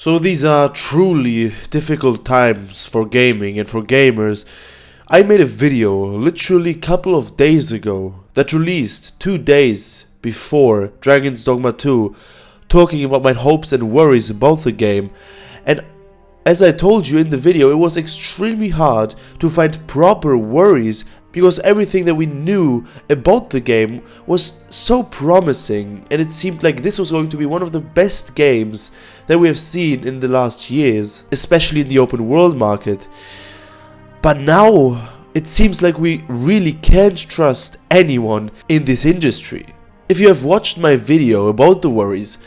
So these are truly difficult times for gaming and for gamers. I made a video literally a couple of days ago that released 2 days before Dragon's Dogma 2, talking about my hopes and worries about the game. And as I told you in the video, it was extremely hard to find proper worries because everything that we knew about the game was so promising, and it seemed like this was going to be one of the best games that we have seen in the last years, especially in the open world market. But now it seems like we really can't trust anyone in this industry. If you have watched my video about the worries,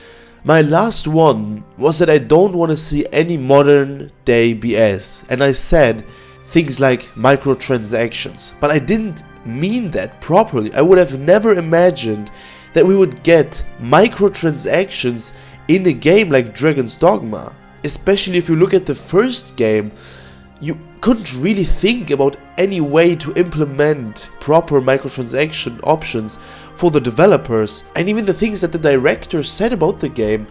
my last one was that I don't want to see any modern day BS, and I said things like microtransactions, but I didn't mean that properly. I would have never imagined that we would get microtransactions in a game like Dragon's Dogma. Especially if you look at the first game, you couldn't really think about any way to implement proper microtransaction options for the developers, and even the things that the director said about the game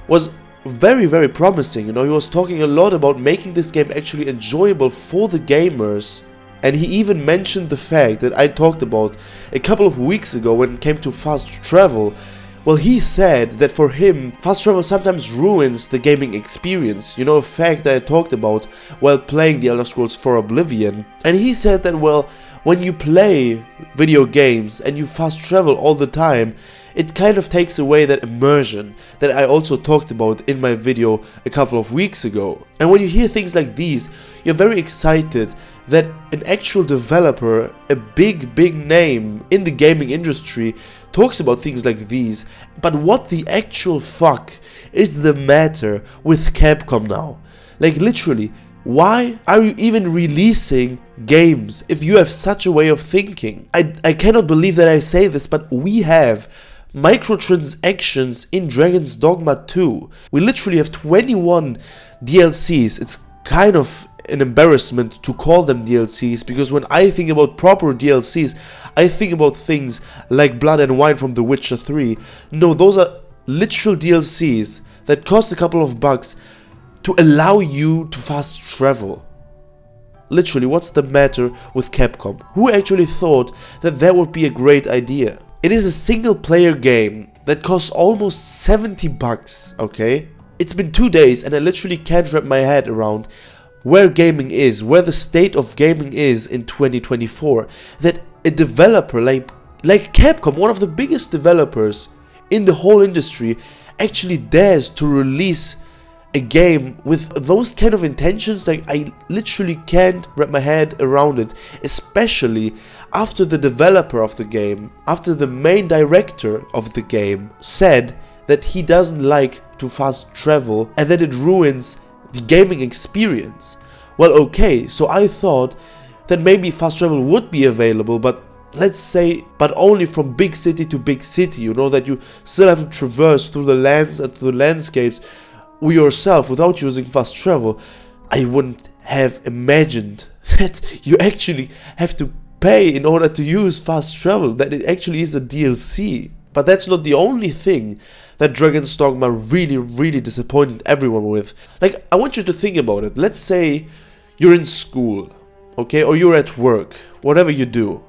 was very promising. He was talking a lot about making this game actually enjoyable for the gamers, and he even mentioned the fact that I talked about a couple of weeks ago when it came to fast travel. Well, he said that for him, fast travel sometimes ruins the gaming experience, a fact that I talked about while playing The Elder Scrolls 4 Oblivion. And he said that, well, when you play video games and you fast travel all the time, it kind of takes away that immersion that I also talked about in my video a couple of weeks ago. And when you hear things like these, you're very excited that an actual developer, a big name in the gaming industry, talks about things like these. But what the actual fuck is the matter with Capcom now? Like, literally, why are you even releasing games if you have such a way of thinking? I cannot believe that I say this, but we have microtransactions in Dragon's Dogma 2. We literally have 21 DLCs. It's kind of an embarrassment to call them DLCs, because when I think about proper DLCs, I think about things like Blood and Wine from The Witcher 3. No, those are literal DLCs that cost a couple of bucks to allow you to fast travel. Literally, what's the matter with Capcom? Who actually thought that that would be a great idea? It is a single player game that costs almost 70 bucks, okay? It's been 2 days and I literally can't wrap my head around where gaming is, where the state of gaming is in 2024. That a developer like Capcom, one of the biggest developers in the whole industry, actually dares to release a game with those kind of intentions. Like, I literally can't wrap my head around it, especially after the developer of the game, after the main director of the game said that he doesn't like to fast travel and that it ruins the gaming experience. Well, okay, so I thought that maybe fast travel would be available, but let's say, but only from big city to big city, that you still have to traverse through the lands and through the landscapes yourself without using fast travel. I wouldn't have imagined that you actually have to pay in order to use fast travel, that it actually is a DLC. But that's not the only thing that Dragon's Dogma really disappointed everyone with. Like, I want you to think about it. Let's say you're in school, okay, or you're at work, whatever you do,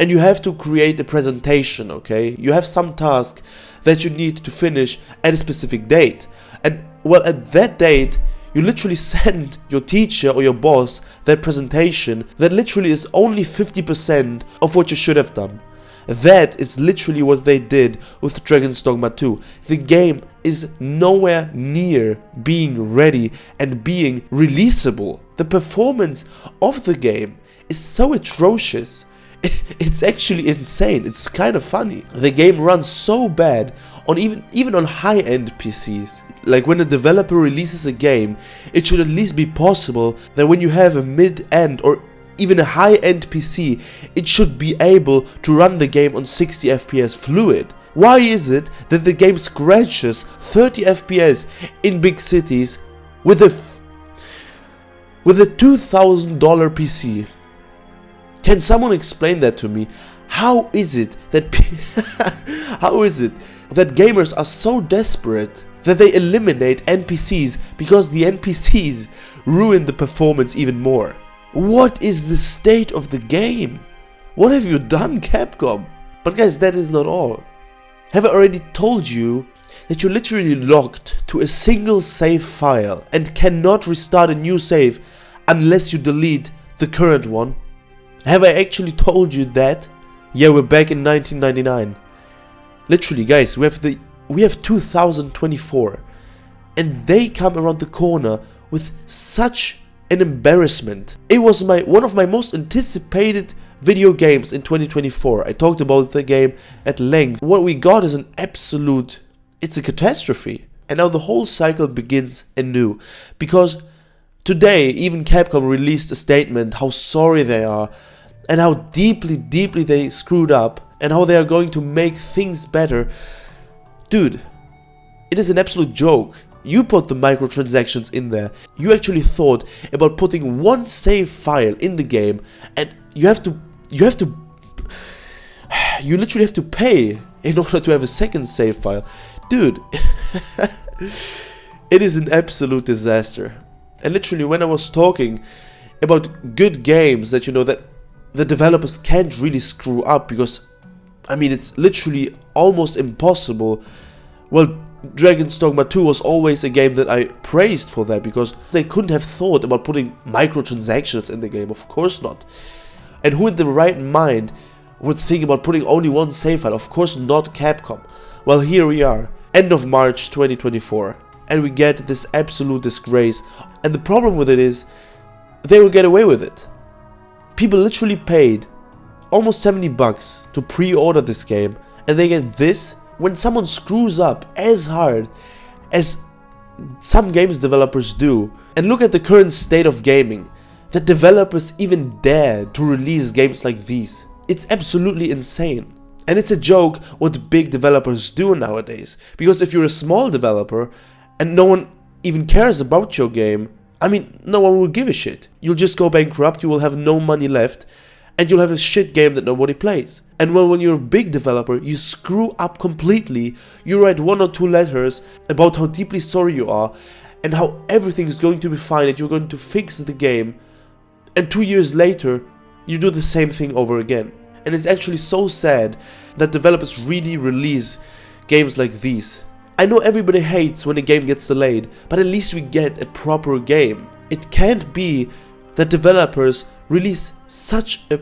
and you have to create a presentation, okay? You have some task that you need to finish at a specific date. And, well, at that date, you literally send your teacher or your boss that presentation that literally is only 50% of what you should have done. That is literally what they did with Dragon's Dogma 2. The game is nowhere near being ready and being releasable. The performance of the game is so atrocious. It's actually insane. It's kind of funny. The game runs so bad on even on high-end PCs. Like, when a developer releases a game, it should at least be possible that when you have a mid-end or even a high-end PC, it should be able to run the game on 60 FPS fluid. Why is it that the game scratches 30 FPS in big cities with a $2,000 PC? Can someone explain that to me? How is it that gamers are so desperate that they eliminate NPCs because the NPCs ruin the performance even more. What is the state of the game? What have you done, Capcom? But guys, that is not all. Have I already told you that you're literally locked to a single save file and cannot restart a new save unless you delete the current one? Have I actually told you that? Yeah, we're back in 1999. Literally, guys, we have 2024, and they come around the corner with such an embarrassment. It was one of my most anticipated video games in 2024. I talked about the game at length. What we got is it's a catastrophe. And now the whole cycle begins anew, because today even Capcom released a statement how sorry they are and how deeply they screwed up and how they are going to make things better. Dude, it is an absolute joke. You put the microtransactions in there. You actually thought about putting one save file in the game, and you literally have to pay in order to have a second save file. Dude, it is an absolute disaster. And literally, when I was talking about good games that that the developers can't really screw up, because I mean, it's literally almost impossible. Well, Dragon's Dogma 2 was always a game that I praised for that, because they couldn't have thought about putting microtransactions in the game. Of course not. And who in the right mind would think about putting only one save file? Of course not Capcom. Well, here we are, end of March 2024, and we get this absolute disgrace. And the problem with it is, they will get away with it. People literally paid almost $70 to pre-order this game, and they get this when someone screws up as hard as some games developers do. And look at the current state of gaming, that developers even dare to release games like these. It's absolutely insane. And it's a joke what big developers do nowadays, because if you're a small developer and no one even cares about your game, I mean, no one will give a shit. You'll just go bankrupt, you will have no money left, and you'll have a shit game that nobody plays. And well, when you're a big developer, you screw up completely. You write 1 or 2 letters about how deeply sorry you are and how everything is going to be fine, that you're going to fix the game, and 2 years later, you do the same thing over again. And it's actually so sad that developers really release games like these. I know everybody hates when a game gets delayed, but at least we get a proper game. It can't be that developers release such a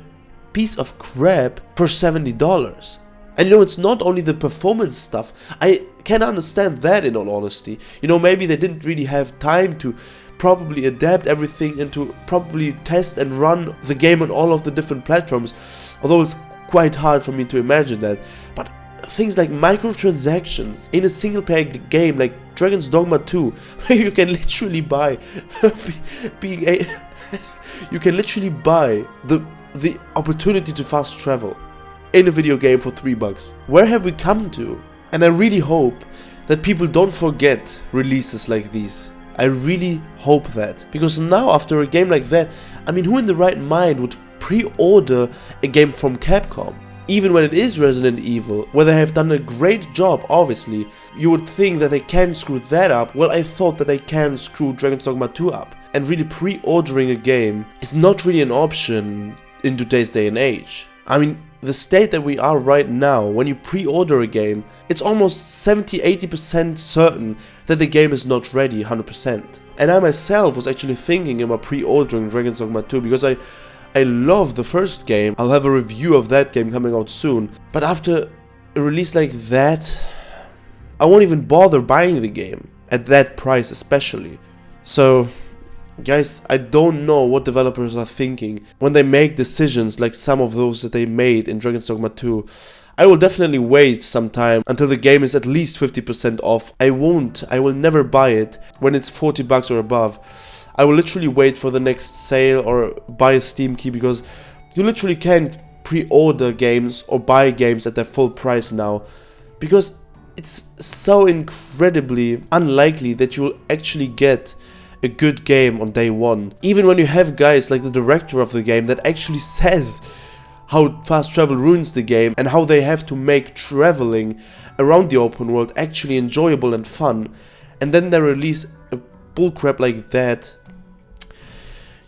piece of crap for $70. And it's not only the performance stuff. I can understand that, in all honesty. Maybe they didn't really have time to properly adapt everything and to properly test and run the game on all of the different platforms, although it's quite hard for me to imagine that. But things like microtransactions in a single player game like Dragon's Dogma 2, where you can literally buy you can literally buy the opportunity to fast travel in a video game for $3. Where have we come to? And I really hope that people don't forget releases like these. I really hope that, because now after a game like that, I mean, who in the right mind would pre-order a game from Capcom? Even when it is Resident Evil, where they have done a great job, obviously, you would think that they can screw that up. Well, I thought that they can screw Dragon's Dogma 2 up. And really pre-ordering a game is not really an option in today's day and age. I mean, the state that we are right now, when you pre-order a game, it's almost 70-80% certain that the game is not ready 100%. And I myself was actually thinking about pre-ordering Dragon's Dogma 2, because I love the first game. I'll have a review of that game coming out soon. But after a release like that, I won't even bother buying the game, at that price especially. So, guys, I don't know what developers are thinking when they make decisions like some of those that they made in Dragon's Dogma 2. I will definitely wait some time until the game is at least 50% off. I will never buy it when it's $40 or above. I will literally wait for the next sale or buy a Steam key, because you literally can't pre-order games or buy games at their full price now, because it's so incredibly unlikely that you'll actually get a good game on day one. Even when you have guys like the director of the game that actually says how fast travel ruins the game and how they have to make traveling around the open world actually enjoyable and fun, and then they release a bullcrap like that.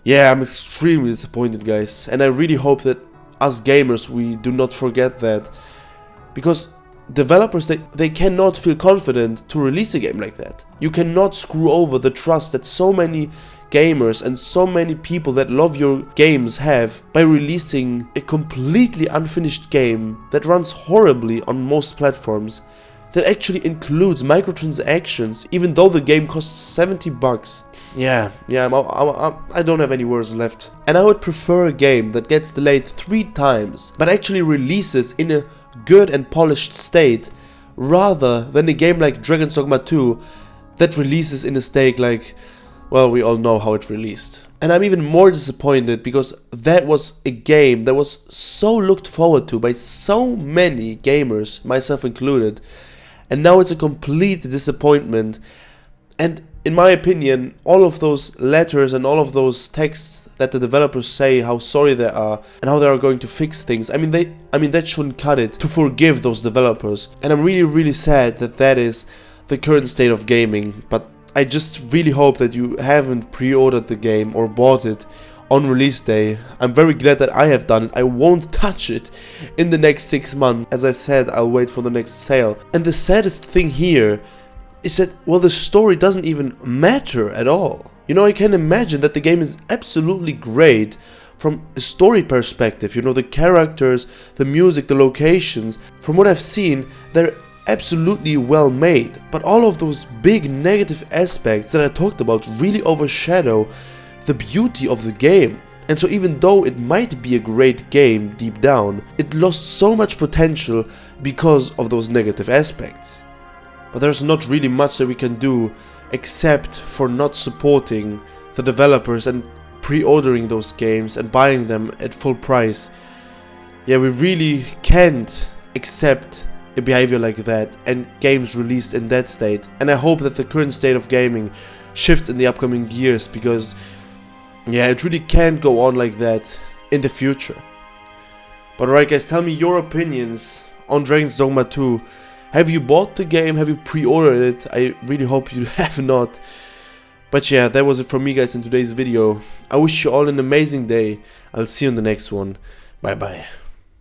Yeah, I'm extremely disappointed, guys, and I really hope that us gamers, we do not forget that, because developers, they cannot feel confident to release a game like that. You cannot screw over the trust that so many gamers and so many people that love your games have by releasing a completely unfinished game that runs horribly on most platforms, that actually includes microtransactions, even though the game costs 70 bucks. Yeah, I don't have any words left. And I would prefer a game that gets delayed 3 times, but actually releases in a good and polished state, rather than a game like Dragon's Dogma 2 that releases in a state like, well, we all know how it released. And I'm even more disappointed because that was a game that was so looked forward to by so many gamers, myself included, and now it's a complete disappointment. And in my opinion, all of those letters and all of those texts that the developers say how sorry they are and how they are going to fix things, I mean that shouldn't cut it to forgive those developers. And I'm really sad that that is the current state of gaming, but I just really hope that you haven't pre-ordered the game or bought it on release day. I'm very glad that I have done it. I won't touch it in the next 6 months. As I said, I'll wait for the next sale. And the saddest thing here is that, well, the story doesn't even matter at all. You know, I can imagine that the game is absolutely great from a story perspective. You know, the characters, the music, the locations. From what I've seen, they're absolutely well made, but all of those big negative aspects that I talked about really overshadow the beauty of the game. And so even though it might be a great game deep down, it lost so much potential because of those negative aspects. But there's not really much that we can do except for not supporting the developers and pre-ordering those games and buying them at full price. Yeah, we really can't accept a behavior like that and games released in that state. And I hope that the current state of gaming shifts in the upcoming years, because yeah, it really can't go on like that in the future. But alright guys, tell me your opinions on Dragon's Dogma 2. Have you bought the game? Have you pre-ordered it? I really hope you have not. But yeah, that was it from me guys in today's video. I wish you all an amazing day. I'll see you in the next one. Bye bye.